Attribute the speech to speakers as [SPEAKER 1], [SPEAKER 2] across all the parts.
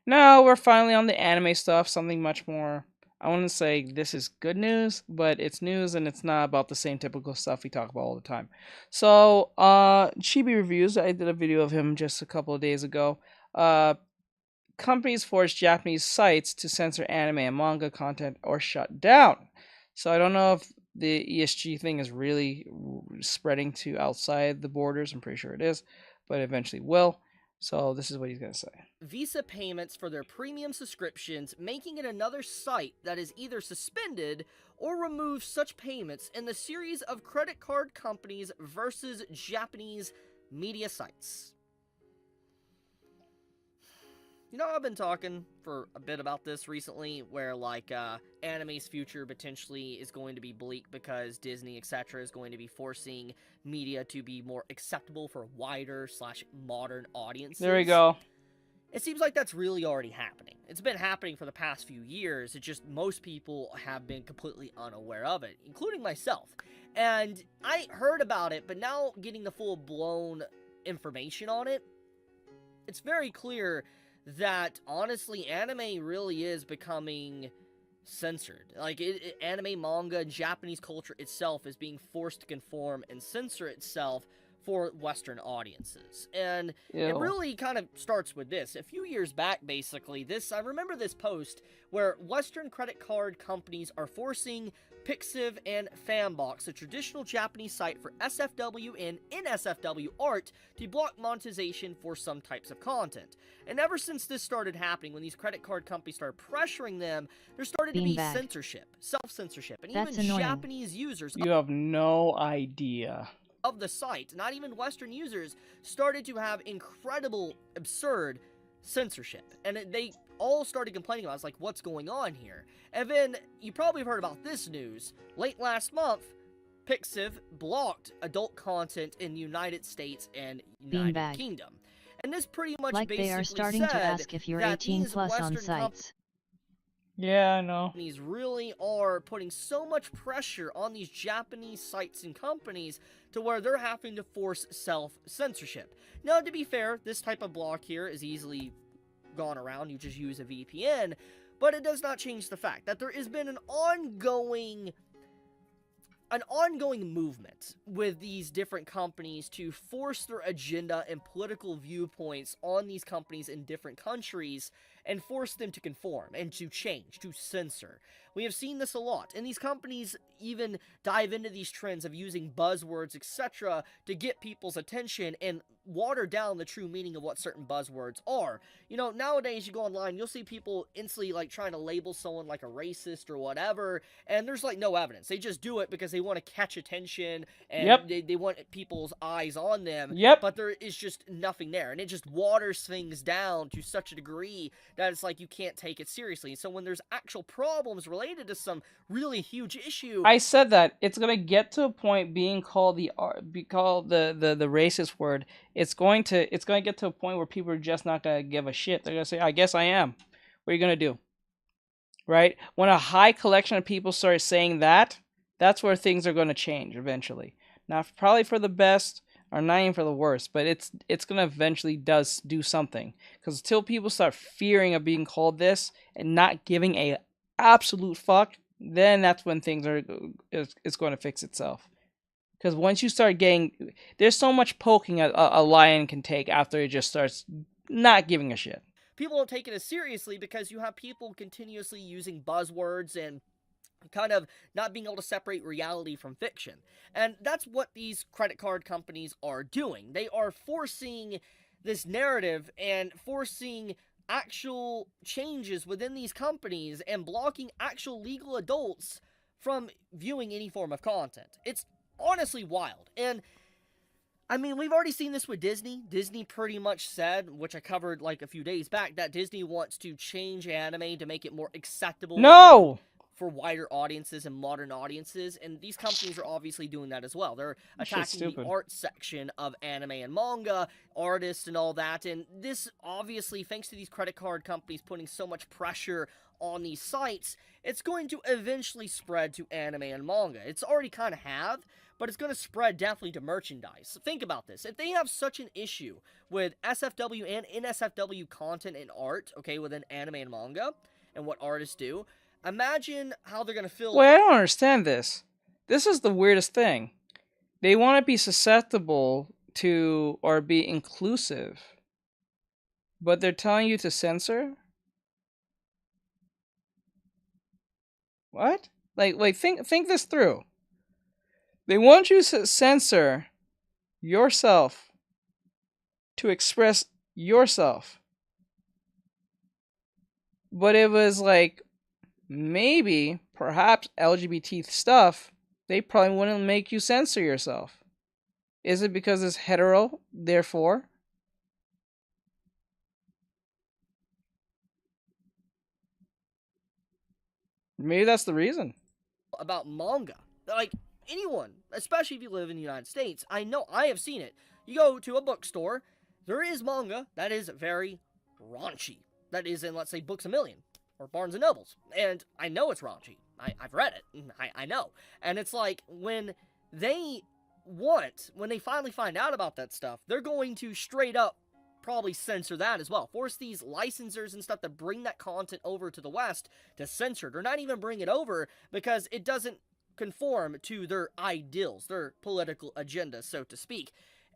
[SPEAKER 1] No, we're finally on the anime stuff, something much more. I want to say this is good news, but it's news and it's not about the same typical stuff we talk about all the time. So, Chibi Reviews, I did a video of him just a couple of days ago. Uh, Companies force Japanese sites to censor anime and manga content or shut down. So, I don't know if the ESG thing is really spreading to outside the borders. I'm pretty sure it is, but eventually will. So, this is what he's going to say.
[SPEAKER 2] Visa payments for their premium subscriptions, making it another site that is either suspended or removes such payments in the series of credit card companies versus Japanese media sites. You know, I've been talking for a bit about this recently, where, like, anime's future potentially is going to be bleak because Disney, etc., is going to be forcing media to be more acceptable for wider slash modern audiences.
[SPEAKER 1] There we go.
[SPEAKER 2] It seems like that's really already happening. It's been happening for the past few years. It just, most people have been completely unaware of it, including myself. And I heard about it, but now getting the full-blown information on it, it's very clear that, honestly, anime really is becoming censored. Like, anime, manga, and Japanese culture itself is being forced to conform and censor itself for Western audiences. And it really kind of starts with this. A few years back, basically, I remember this post where Western credit card companies are forcing Pixiv and Fanbox, a traditional Japanese site for SFW and NSFW art, to block monetization for some types of content. And ever since this started happening, when these credit card companies started pressuring them, there started to be censorship, self-censorship, and
[SPEAKER 3] That's
[SPEAKER 2] even
[SPEAKER 3] annoying.
[SPEAKER 2] Japanese users
[SPEAKER 1] You have no idea.
[SPEAKER 2] of the site, not even Western users, started to have incredible, absurd censorship. And they all started complaining about it. It's like, what's going on here? And then, you probably have heard about this news. Late last month, Pixiv blocked adult content in the United States and United Kingdom. And this pretty much basically
[SPEAKER 3] they are starting to ask if you're 18 plus on sites.
[SPEAKER 1] Yeah, I know.
[SPEAKER 2] Companies really are putting so much pressure on these Japanese sites and companies to where they're having to force self-censorship. Now, to be fair, this type of block here is easily gone around. You just use a VPN, but it does not change the fact that there has been an ongoing movement with these different companies to force their agenda and political viewpoints on these companies in different countries and force them to conform and to change, to censor. We have seen this a lot, and these companies even dive into these trends of using buzzwords, etc., to get people's attention and water down the true meaning of what certain buzzwords are. You know, nowadays you go online, you'll see people instantly, like, trying to label someone like a racist or whatever, and there's, like, no evidence. They just do it because they want to catch attention, and they want people's eyes on them, but there is just nothing there, and it just waters things down to such a degree that it's like you can't take it seriously. So when there's actual problems related to some really huge issue,
[SPEAKER 1] I said that it's gonna get to a point being called the racist word. It's going to get to a point where people are just not gonna give a shit. They're gonna say, "I guess I am." What are you gonna do? Right? When a high collection of people start saying that, that's where things are gonna change eventually. Not probably for the best, or not even for the worst, but it's gonna eventually do something. Because until people start fearing of being called this and not giving a absolute fuck, then that's when things it's going to fix itself. Because once you start getting, there's so much poking a lion can take after it just starts not giving a shit.
[SPEAKER 2] People don't take it as seriously because you have people continuously using buzzwords and kind of not being able to separate reality from fiction. And that's what these credit card companies are doing. They are forcing this narrative and forcing actual changes within these companies and blocking actual legal adults from viewing any form of content. It's honestly wild. And I mean, we've already seen this with Disney. Disney pretty much said, which I covered like a few days back, that Disney wants to change anime to make it more acceptable.
[SPEAKER 1] No!
[SPEAKER 2] for wider audiences and modern audiences, and these companies are obviously doing that as well. They're attacking the art section of anime and manga, artists and all that, and this obviously, thanks to these credit card companies putting so much pressure on these sites, it's going to eventually spread to anime and manga. It's already kind of have, but it's going to spread definitely to merchandise. Think about this. If they have such an issue with SFW and NSFW content and art, okay, within anime and manga, and what artists do, imagine how they're going to feel.
[SPEAKER 1] Wait, I don't understand this. This is the weirdest thing. They want to be susceptible to or be inclusive, but they're telling you to censor? What? Like think this through. They want you to censor yourself to express yourself. But it was like, maybe, perhaps LGBT stuff, they probably wouldn't make you censor yourself. Is it because it's hetero, therefore? Maybe that's the reason.
[SPEAKER 2] About manga. Like, anyone, especially if you live in the United States, I know, I have seen it. You go to a bookstore, there is manga that is very raunchy. That is in, let's say, Books A Million or Barnes & Nobles. And I know it's raunchy. I've read it. I know. And it's like, when they finally find out about that stuff, they're going to straight up probably censor that as well. Force these licensors and stuff that bring that content over to the West to censor it, or not even bring it over because it doesn't conform to their ideals, their political agenda, so to speak.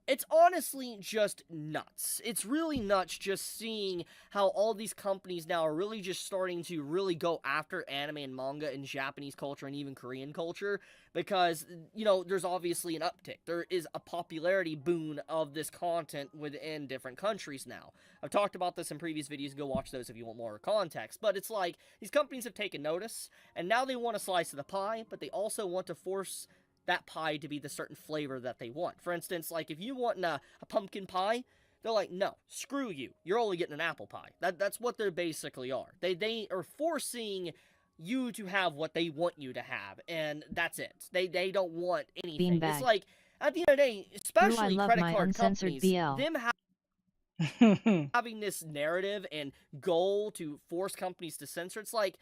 [SPEAKER 2] It's honestly just nuts. It's really nuts just seeing how all these companies now are really just starting to really go after anime and manga and Japanese culture and even Korean culture because, you know, there's obviously an uptick. There is a popularity boon of this content within different countries now. I've talked about this in previous videos. Go watch those if you want more context. But it's like, these companies have taken notice, and now they want a slice of the pie, but they also want to force that pie to be the certain flavor that they want. For instance, like, if you want a pumpkin pie, they're like, no, screw you. You're only getting an apple pie. That's what they basically are. They are forcing you to have what they want you to have, and that's it. They don't want anything.
[SPEAKER 3] Beanbag.
[SPEAKER 2] It's like, at the end of the day, especially credit card companies, them having this narrative and goal to force companies to censor, it's like,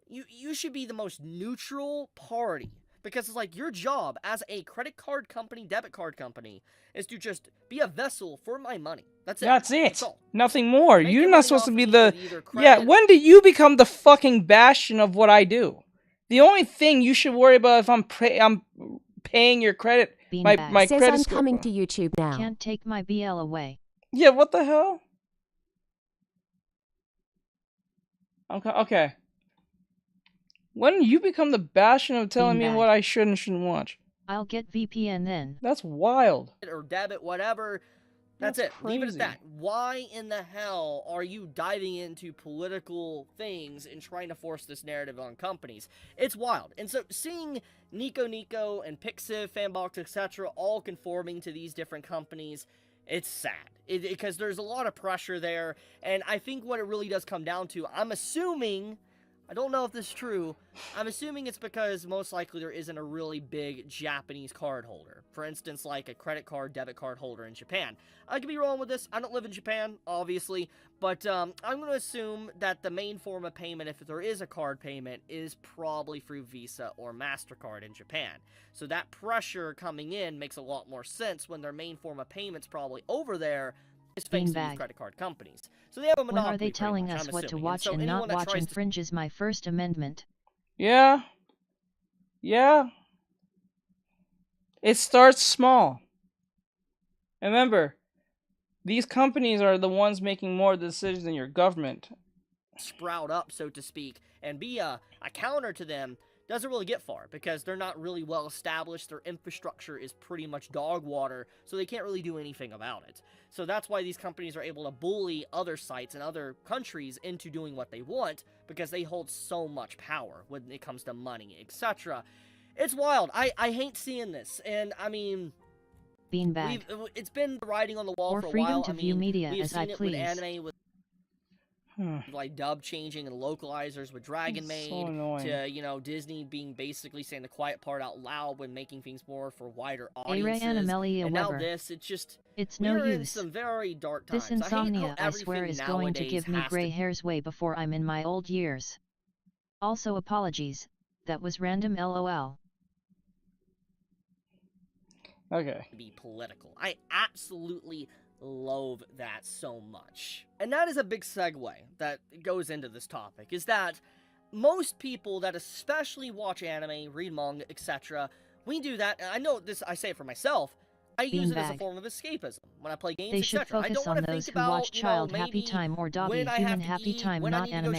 [SPEAKER 2] you should be the most neutral party. Because it's like, your job as a credit card company, debit card company, is to just be a vessel for my money. That's it.
[SPEAKER 1] That's all. Nothing more.
[SPEAKER 2] Make
[SPEAKER 1] You're not supposed to be the...
[SPEAKER 2] Yeah,
[SPEAKER 1] when did you become the fucking bastion of what I do? The only thing you should worry about if I'm paying your credit, my
[SPEAKER 4] Says
[SPEAKER 1] credit
[SPEAKER 4] I'm
[SPEAKER 1] score.
[SPEAKER 4] coming to YouTube now.
[SPEAKER 3] Can't take my BL away.
[SPEAKER 1] Yeah, what the hell? Okay. When you become the bastion of telling me what I should and shouldn't watch?
[SPEAKER 3] I'll get VPN then.
[SPEAKER 1] That's wild.
[SPEAKER 2] Or debit, whatever. That's it.
[SPEAKER 1] Crazy.
[SPEAKER 2] Leave it at that. Why in the hell are you diving into political things and trying to force this narrative on companies? It's wild. And so seeing Nico Nico and Pixiv, Fanbox, etc. all conforming to these different companies, it's sad. Because there's a lot of pressure there. And I think what it really does come down to, I'm assuming... I don't know if this is true. I'm assuming it's because most likely there isn't a really big Japanese card holder. For instance, like a credit card, debit card holder in Japan. I could be wrong with this. I don't live in Japan, obviously. But I'm going to assume that the main form of payment, if there is a card payment, is probably through Visa or MasterCard in Japan. So that pressure coming in makes a lot more sense when their main form of payment's probably over there. Thanks to these credit card companies. So they have a monopoly.
[SPEAKER 3] When are they telling us what to watch and not watch infringes my First Amendment?
[SPEAKER 1] Yeah. It starts small. Remember, these companies are the ones making more decisions than your government.
[SPEAKER 2] Sprout up, so to speak, and be a counter to them doesn't really get far because they're not really well established. Their infrastructure is pretty much dog water, so they can't really do anything about it. So that's why these companies are able to bully other sites and other countries into doing what they want, because they hold so much power when it comes to money, etc. It's wild. I hate seeing this, and I mean...
[SPEAKER 3] Beanbag.
[SPEAKER 2] It's been writing on the wall
[SPEAKER 3] or
[SPEAKER 2] for a
[SPEAKER 3] freedom
[SPEAKER 2] while.
[SPEAKER 3] to view media as I please.
[SPEAKER 2] like dub changing and localizers with Dragon Maid, to, you know, Disney being basically saying the quiet part out loud when making things more for wider audiences. And now this,
[SPEAKER 3] it's no
[SPEAKER 2] we're in
[SPEAKER 3] use.
[SPEAKER 2] some very dark times.
[SPEAKER 3] This insomnia, I swear, is going to give me gray hairs way before I'm in my old years. Also apologies, that was random LOL.
[SPEAKER 1] Okay.
[SPEAKER 2] Be political. I absolutely loathe that so much. And that is a big segue that goes into this topic, is that most people that especially watch anime, read manga, etc., we do that, and I know this, I say it for myself, I use it as a form of escapism when I play games,
[SPEAKER 3] They should
[SPEAKER 2] etc.
[SPEAKER 3] focus on those who watch Child Happy Time or Dobby Human Happy Time, not anime.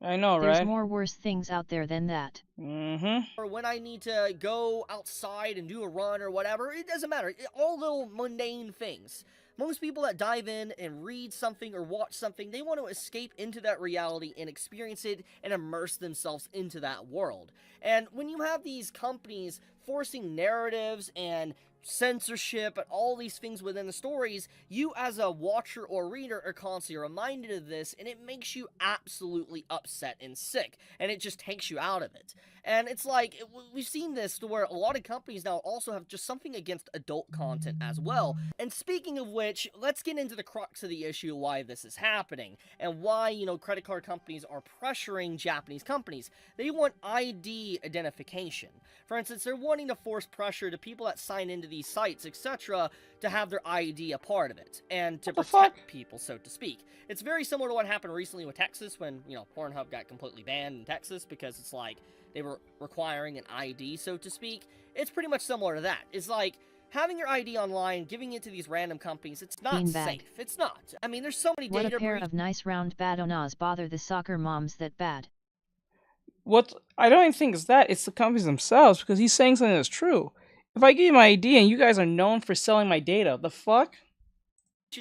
[SPEAKER 1] I know, right?
[SPEAKER 3] There's more worse things out there than that.
[SPEAKER 2] Or when I need to go outside and do a run or whatever, it doesn't matter. All little mundane things. Most people that dive in and read something or watch something, they want to escape into that reality and experience it and immerse themselves into that world. And when you have these companies forcing narratives and censorship and all these things within the stories, you as a watcher or reader are constantly reminded of this, and it makes you absolutely upset and sick, and it just takes you out of it. And it's like, we've seen this to where a lot of companies now also have just something against adult content as well. And speaking of which, let's get into the crux of the issue, why this is happening, and why, you know, credit card companies are pressuring Japanese companies. They want ID identification. For instance, they're wanting to force pressure to people that sign into these sites, etc., to have their ID a part of it, and to protect people, so to speak. It's very similar to what happened recently with Texas when, you know, Pornhub got completely banned in Texas because it's like they were requiring an ID, so to speak. It's pretty much similar to that. It's like having your ID online, giving it to these random companies, it's not safe. It's not. I mean, there's so many data breaches.
[SPEAKER 3] What a pair of nice round badonas bother the soccer moms that bad.
[SPEAKER 1] What I don't even think it's that, it's the companies themselves, because he's saying something that's true. If I give you my ID and you guys are known for selling my data, the fuck?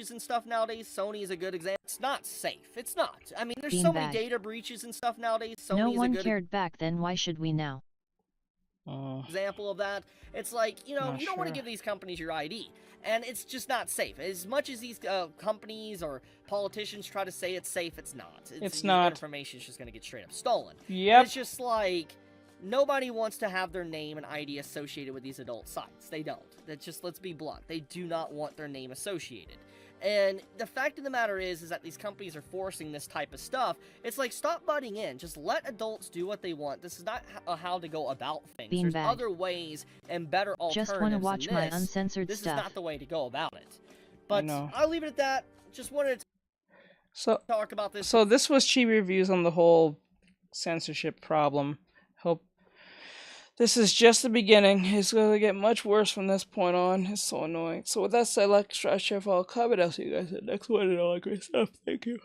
[SPEAKER 2] And stuff nowadays, Sony is a good example. It's not safe. It's not. I mean, there's so many data breaches and stuff nowadays. Sony
[SPEAKER 3] no one cared back then, why should we now?
[SPEAKER 2] Example of that. It's like, you know, you don't want to give these companies your ID, and it's just not safe. As much as these companies or politicians try to say it's safe, it's not.
[SPEAKER 1] It's not.
[SPEAKER 2] Information is just going to get straight up stolen.
[SPEAKER 1] Yep.
[SPEAKER 2] It's just like, nobody wants to have their name and ID associated with these adult sites. They don't. That's just, let's be blunt. They do not want their name associated. And the fact of the matter is that these companies are forcing this type of stuff. It's like, stop butting in. Just let adults do what they want. This is not how to go about things. There's other ways and better alternatives.
[SPEAKER 3] Just want to watch my uncensored
[SPEAKER 2] stuff. This is not the way to go about it. But I'll leave it at that. Just wanted to talk about this.
[SPEAKER 1] So this was Chi Reviews on the whole censorship problem. Hope this is just the beginning. It's going to get much worse from this point on. It's so annoying. So with that said, like, subscribe, share, follow, comment. I'll see you guys in the next one and all that great stuff. Thank you.